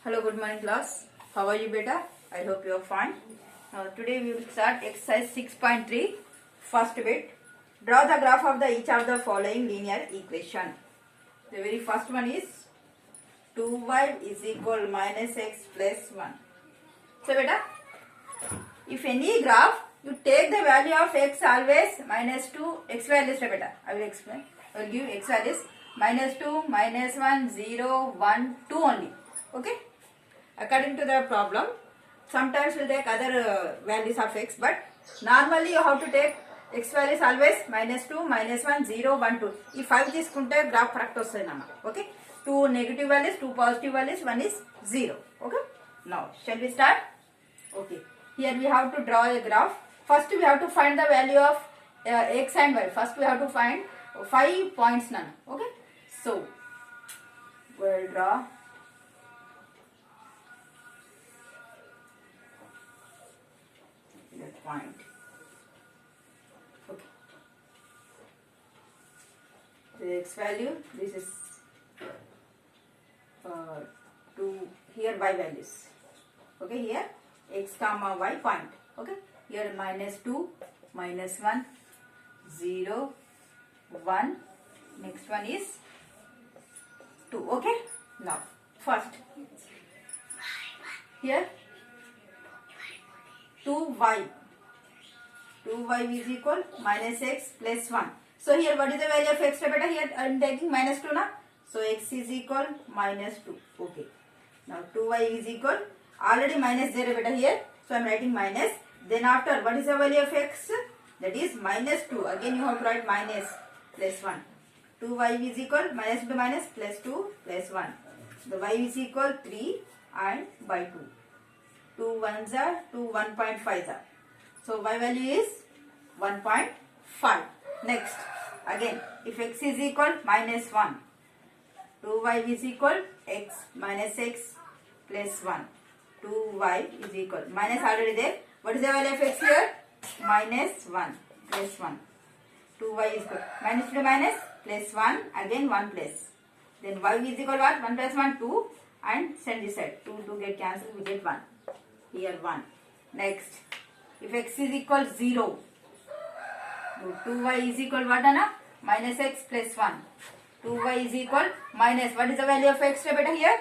Hello, good morning class. How are you beta? I hope you are fine. Today we will start exercise 6.3. First bit. Draw the graph of each of the following linear equation. The very first one is 2y is equal minus x plus 1. So beta, if any graph, you take the value of x always minus 2, x values beta. I will explain. I will give x values minus 2, minus 1, 0, 1, 2 only. Okay? According to the problem, sometimes we'll take other values of x, but normally you have to take x values always minus 2, minus 1, 0, 1, 2. If 5 తీసుకుంటే graph correct వస్తుంది అన్న. Okay? 2 negative values, 2 positive values, 1 is 0. Okay? Now, shall we start? Okay. Here we have to draw a graph. First we have to find the value of x and y. First we have to find 5 points none. Okay? So, we'll draw that point. Okay. The x value, this is 2, here y values. Okay, here x comma y point. Okay, here minus 2, minus 1, 0, 1, next one is 2. Okay, now first here 2y is equal minus x plus 1. So here what is the value of x beta? Here I am taking minus 2 now. So x is equal minus 2. Okay. Now 2y is equal, already minus 0 beta here. So I am writing minus. Then after what is the value of x? That is minus 2. Again you have to write minus plus 1. 2y is equal minus to minus plus 2 plus 1. The y is equal 3 and by 2. 2 1s are 2 1.5s are. So y value is 1.5. Next, again, if x is equal minus 1, 2y is equal x minus x plus 1. 2y is equal, minus already there. What is the value of x here? Minus 1 plus 1. 2y is equal, minus to minus plus 1, again 1 plus. Then y is equal what? 1 plus 1, 2, and send this side. 2 get cancelled, we get 1. Here 1. Next, if x is equal 0, 2y is equal what Anna? Minus x plus 1. 2y is equal minus, what is the value of x beta here?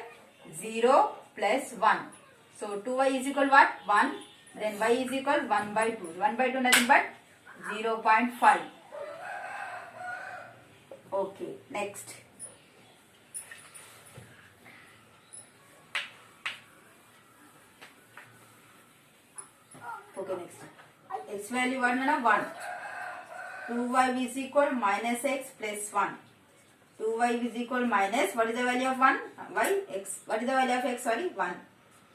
0 plus 1. So 2y is equal what? 1. Then y is equal 1 by 2. 1 by 2 nothing but 0.5. Okay, next. Okay, next. X value what Nana? 1. 2y is equal minus x plus 1. 2y is equal minus, what is the value of 1? Y, x. What is the value of x? Sorry, 1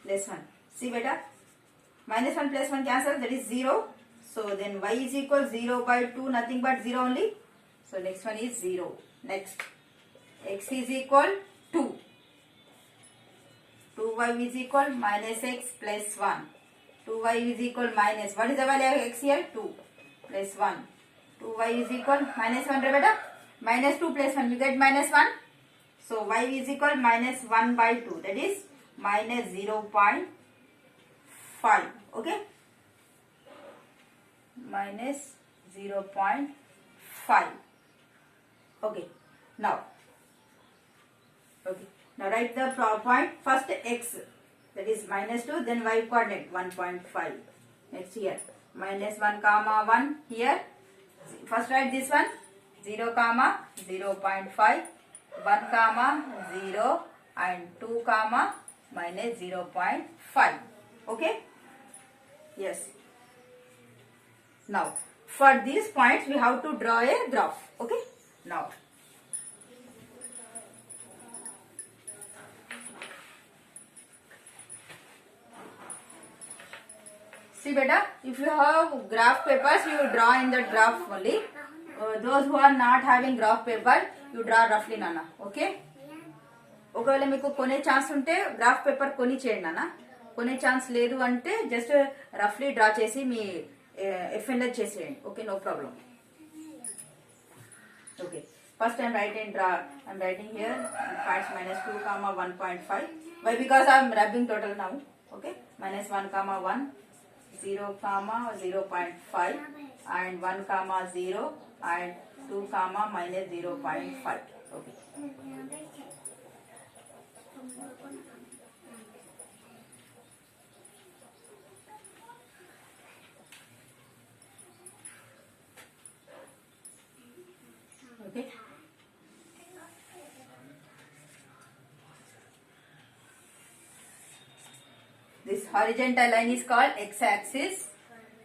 plus 1. See beta? Minus 1 plus 1 cancel, that is 0. So then y is equal 0 by 2, nothing but 0 only. So next one is 0. Next, x is equal 2. 2y is equal minus x plus 1. 2y is equal minus, what is the value of x here? 2 plus 1. 2y is equal minus 1 beta? Minus 2 plus 1, you get minus 1. So y is equal minus 1 by 2, that is minus 0.5. Okay? Minus 0.5. Okay. Now write the point. First x, that is minus 2, then y coordinate 1.5. Next here minus 1 comma 1 here. First write this one 0 comma 0.5, 1 comma 0 and 2 comma minus 0.5. Okay? Yes. Now for these points we have to draw a graph. Okay? Now see beta, if you have graph papers, you draw in the graph only. Those who are not having graph paper, you draw roughly nana. Okay? ఒకవేళ మీకు కొనే chance ఉంటే graph paper కొని చేయండి నాన్న. కొనే chance లేదు అంటే జస్ట్ రఫ్లీ డ్రా చేసి మీ ఎఫ్ఎన్ఎల్ చేసేయండి. Okay, no problem. Okay, First I'm writing here points minus 2 comma 1.5. Why? Because I'm rubbing total now. Okay, minus 1 comma 1, 0 comma 0.5, and 1 comma 0, and 2 comma minus 0.5. Okay. Okay. This horizontal line is called x-axis.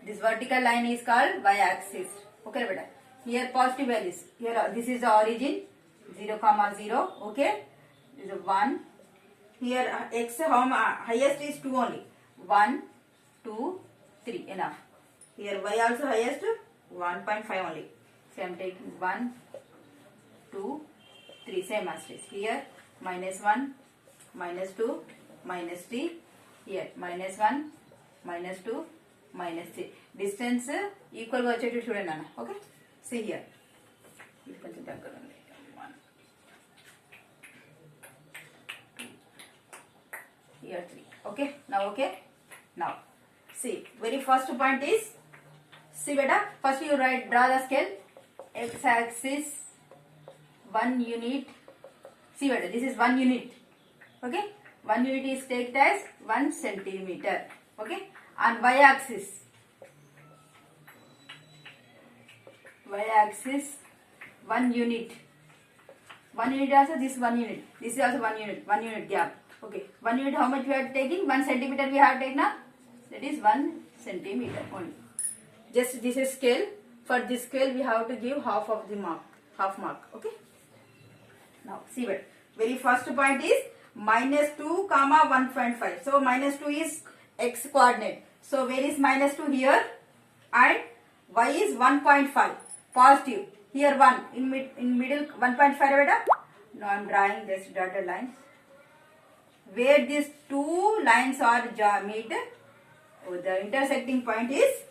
This vertical line is called y-axis. Okay, beta. Here positive values. Here this is the origin, 0 comma 0. Okay, this is 1. Here x highest is 2 only. 1, 2, 3 enough. Here y also highest 1.5 only. So I am taking 1, 2, 3 same as this. Here minus 1, minus 2, minus 3. Here minus 1, minus 2, minus 3. Distance equal ga vacheti chudandi nana. Okay, see here. This koncham daggara undi. 1, 2, here 3. Okay, now see, very first point is, see beta, first you draw the scale. X axis 1 unit. See beta, this is 1 unit. Okay, 1 unit is taken as 1 centimeter. Okay, and y axis 1 unit. 1 unit also, this 1 unit, this is also 1 unit, 1 unit gap. Okay, 1 unit how much we are taking? 1 centimeter we have taken now. That is 1 centimeter only. Just this is scale. For this scale we have to give half of the mark, half mark. Okay. Now see what very first point is minus 2 comma 1.5. So minus 2 is x coordinate. So where is minus 2? Here, and y is 1.5 positive. Here 1 in middle 1.5 beta. Now I am drawing this dotted lines. Where these two lines are meet, the intersecting point is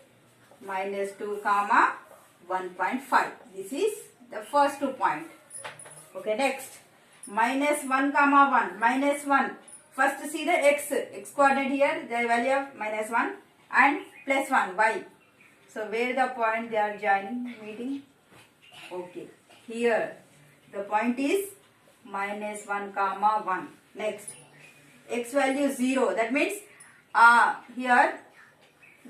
minus 2 comma 1.5. This is the first point. Okay, next minus 1 comma 1, minus 1. First see the x coordinate here, the value of minus 1, and plus 1 y. So where the point they are joining, meeting? Okay, here the point is minus 1 comma 1. Next, x value 0. That means here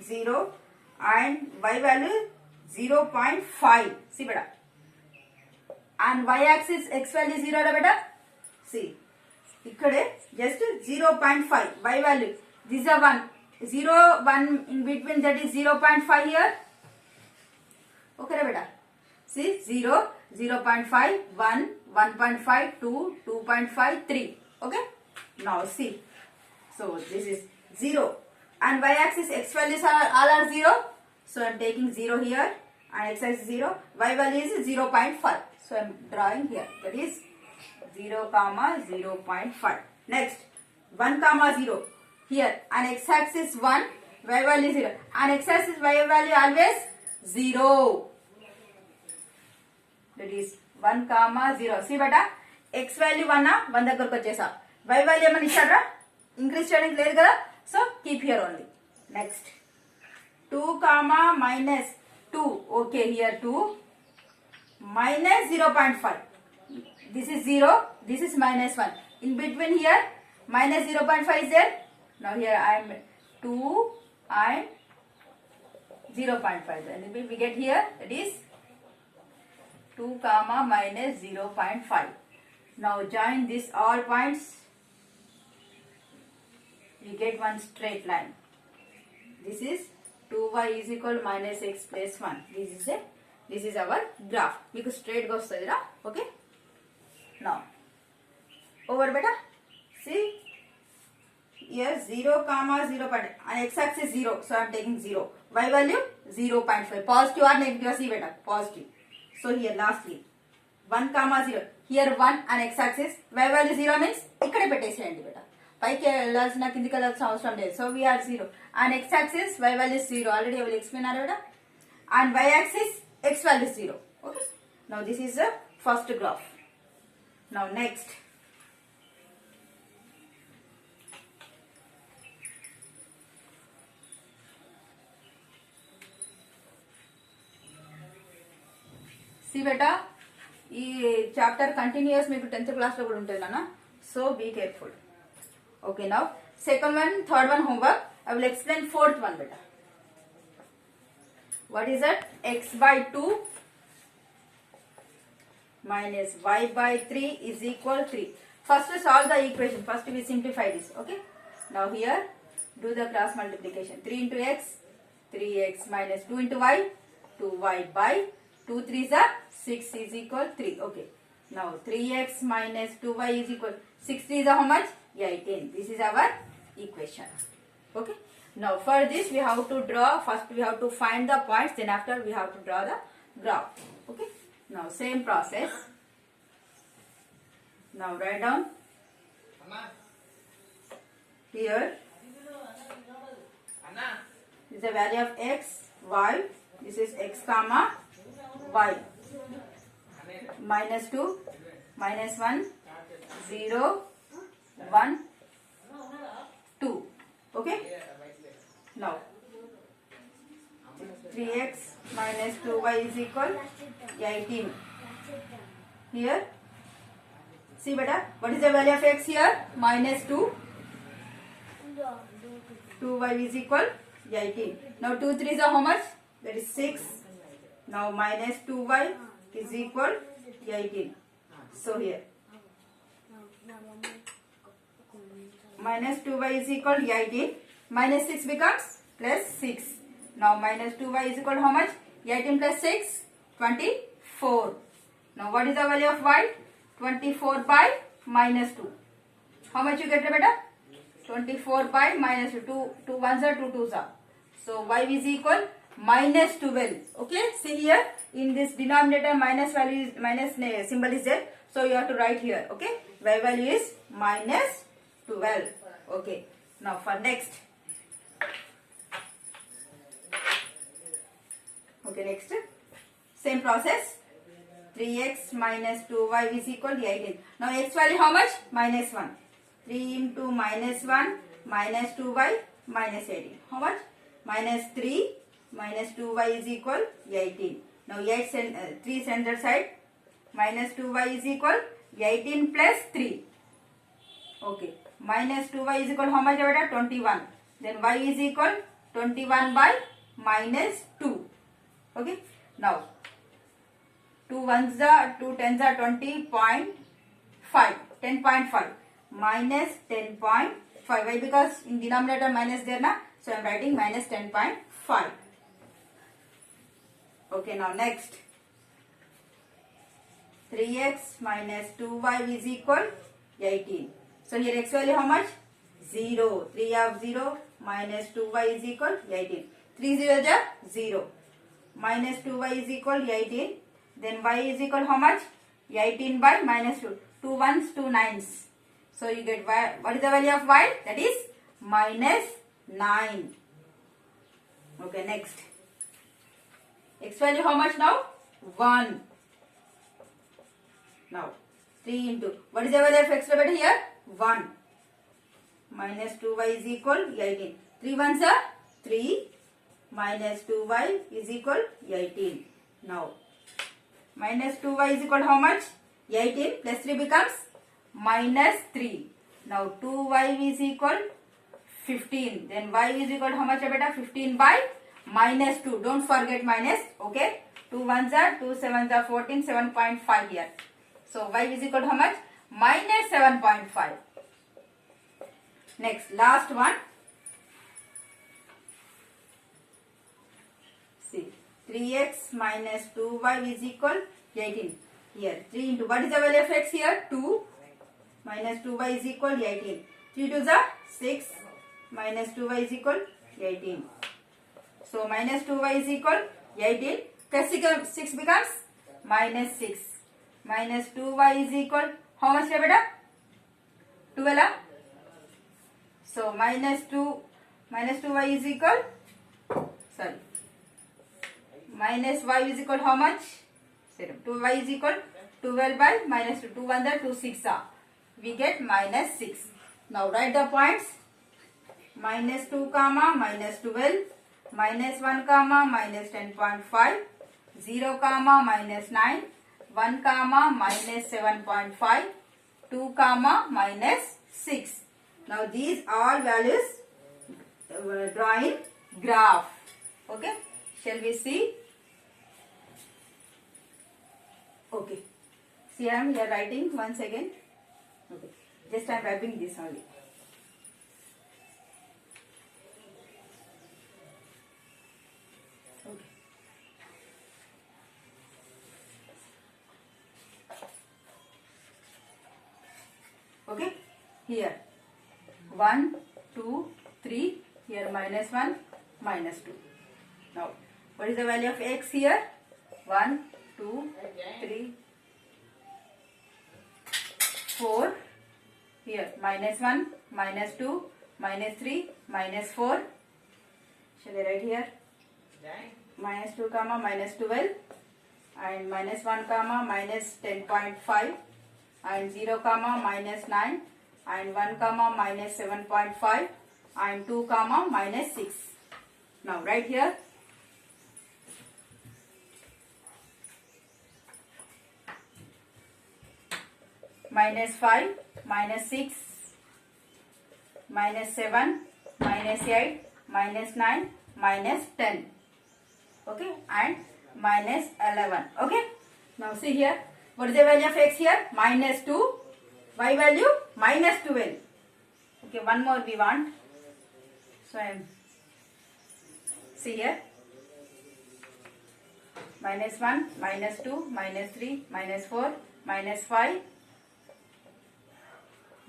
0 and y value 0.5. See beta. And y axis x value 0 da beta. See, ikkade just 0.5 y value. This is a 1. 0, 1 in between, that is 0.5 here. Okay da beta. See, 0, 0.5, 1, 1.5, 2, 2.5, 3. Okay. Now see. So this is 0. And y axis x values are all are 0. So I am taking 0 here, and x axis 0. Y value is 0.5. So I am drawing here. That is 0 comma 0.5. Next 1 comma 0. Here, and x axis 1, y value 0. And x axis y value always 0. That is 1 comma 0. See beta, x value 1 దగ్గరకు వచ్చేసా. y value ఏమని ఇచ్చారా? Increase చేయడానికి లేదు కదా. So keep here only. Next 2 comma minus 2. Okay, here 2 minus 0.5. This is 0. This is minus 1. In between here minus 0.5 is there. Now here I am 2 and 0.5. And we get here, that is 2 comma minus 0.5. Now join this all points. We get one straight line. This is 2y is equal minus x plus 1. This is our graph. Because straight goes to the okay. Now over beta. See here 0 comma 0. And x axis 0. So I am taking 0. Y value 0.5. Positive or negative? See beta. Positive. So here lastly 1 comma 0. Here 1 and x axis. Y value 0 means ikkade petteseyandi beta. పైకి వెళ్ళాల్సిన కిందికి వెళ్ళాల్సిన అవసరం లేదు. So we are 0 and x axis y value 0. Already I will explain already. And y axis x value 0. Okay. Now this is the first graph. Now next. See beta, ఈ chapter continues మీకు 10th class లో కూడా ఉంటుంది నాన్న, so be careful. Okay, now second one, third one homework. I will explain fourth one beta. What is that? X by 2 minus y by 3 is equal 3. First solve the equation. First we simplify this. Okay. Now here do the cross multiplication. 3 into x, 3x minus 2 into y, 2y by 2 3s are 6 is equal 3. Okay. Now 3x minus 2y is equal 6 3s are how much? 18. This is our equation. Okay. Now for this we have to draw. First we have to find the points. Then after we have to draw the graph. Okay. Now same process. Now write down here is the value of x, y. This is x comma y. Minus 2, minus 1, 0, 1, 2. Okay. Now 3x minus 2y is equal 18. Here, see beta, what is the value of x here? Minus 2. 2y is equal 18. Now 2 3s are how much? That is 6. Now minus 2y is equal 18. So here minus 2y is equal 18. Minus 6 becomes plus 6. Now minus 2y is equal to how much? 18 plus 6, 24. Now what is the value of y? 24 by minus 2. How much you get beta? 24 by minus 2. 2 1s are 2 2s are. So y is equal minus 12. Okay, see here in this denominator minus value is, minus symbol is there. So you have to write here. Okay, y value is minus 12. Okay, now for next. Okay, next same process. 3x minus 2y is equal to 18. Now x value how much? Minus 1. 3 into minus 1 minus 2y minus 18. How much? Minus 3 minus 2y is equal 18. Now 3 center side. Minus 2y is equal 18 plus 3. Okay. Minus 2y is equal how much? 21. Then y is equal 21 by minus 2. Okay. Now 2 1s are 2 10s are 20.5. 10.5 minus 10.5. Why? Because in denominator minus there na, so I am writing minus 10.5. Okay. Now next, 3x minus 2y is equal 18. So here x value how much? 0. 3 of 0 minus 2y is equal 18. 3 0 is 0. Minus 2y is equal 18. Then y is equal how much? 18 by minus 2. 2 1s, 2 9s. So you get y. What is the value of y? That is minus 9. Okay, next. X value how much now? 1. Now 3 into. What is the value of x over here? 1. Minus 2y is equal 18. 3 1s are 3. Minus 2y is equal 18. Now minus 2y is equal to how much? 18 plus 3 becomes minus 3. Now 2y is equal 15. Then y is equal to how much beta? 15 by minus 2. Don't forget minus. Okay. 2 1s are 2 7s are 14. 7.5 here. So y is equal to how much? Minus 7.5. Next, last one. See, 3x minus 2y is equal 18. Here, 3 into, what is the value of x here? 2 minus 2y is equal 18. 3 2s are 6 minus 2y is equal 18. So minus 2y is equal 18. Plus 6 becomes minus 6. Minus 2y is equal, how much beta? 12. So minus 2y is equal, sorry, minus y is equal how much? 2y is equal 12 by minus 2. 2 1 there, 2 6 are. We get minus 6. Now write the points. Minus 2 comma minus 12, minus 1 comma minus 10.5, 0 comma minus 9, 1 comma minus 7.5, 2 comma minus 6. Now these all values draw in graph. Okay. Shall we see? Okay. See, I am here writing once again. Okay. Just I am writing this only. Okay. Okay. Here 1, 2, 3. Here minus 1, minus 2. Now, what is the value of x here? 1, 2, 3, 4. Here minus 1, minus 2, minus 3, minus 4. Shall I write here? Minus 2 comma minus 12 and minus 1 comma minus 10.5 and 0 comma minus 9 and 1 comma minus 7.5 and 2 comma minus 6. Now write here. Minus 5, minus 6, minus 7, minus 8, minus 9, minus 10. Okay, and minus 11. Okay. Now see here. What is the value of x here? Minus 2. Y value? Minus 12. Okay, one more we want. So I am. See here. Minus 1, minus 2, minus 3, minus 4, minus 5,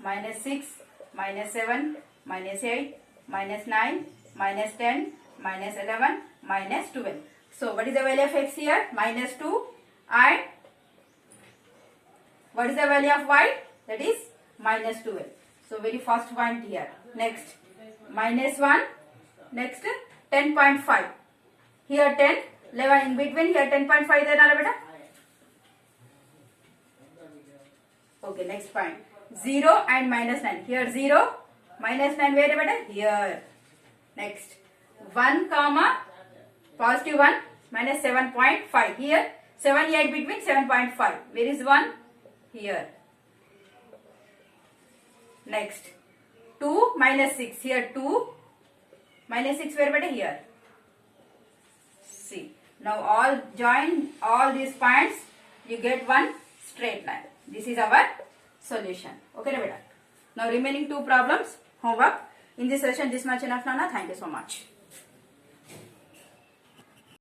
minus 6, minus 7, minus 8, minus 9, minus 10, minus 11, minus 12. So what is the value of x here? Minus 2. And what is the value of y? That is minus 12. So very first point here. Next minus 1. Next 10.5. Here 10, 11 in between. Here 10.5 there na beta. Okay, next point. 0 and minus 9. Here 0, minus 9 where beta? Here. Next 1 comma positive 1 minus 7.5. Here 7, 8 between 7.5. Where is 1? Here. Next 2 minus 6. Here 2 minus 6 where beta? Here. See. Now all join all these points. You get one straight line. This is our solution. Okay, beta. Now remaining two problems. Homework. In this session, this much enough, Nana. Thank you so much.